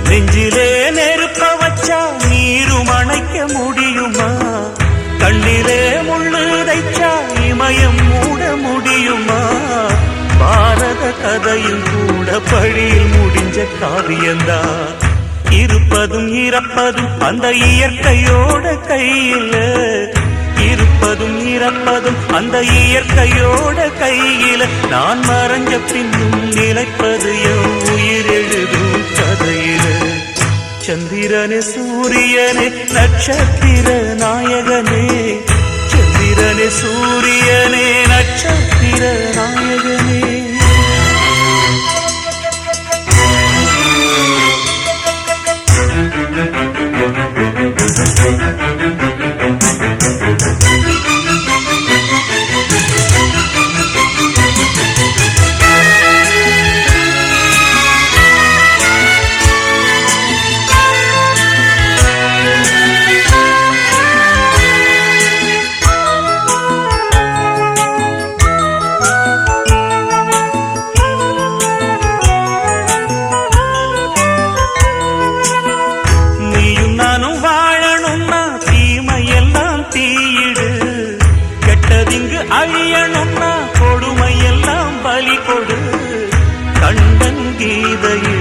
நெஞ்சிலே நெருப்ப வச்சா நீரும் அணைக்க முடியுமா? கண்ணிலே முள்ளு தைச்சா இமயம் மூட முடியுமா? பாரத கதையில் கூட பழியில் முடிஞ்ச காவியந்தான். இருப்பதும் இறப்பதும் அந்த இயற்கையோட கையில, இருப்பதும் இறப்பதும் அந்த இயற்கையோட கையில. நான் மறைஞ்ச பின்னும் நிலைப்பது என் உயிர் எழுதும் கதையில. சந்திரனே சூரியனே நட்சத்திர நாயகனே, சந்திரனே சூரியனே நட்சத்திர நாயகனே. அழியணும்னா கொடுமையெல்லாம் பலி கொடு. கண்டன் கீதையில்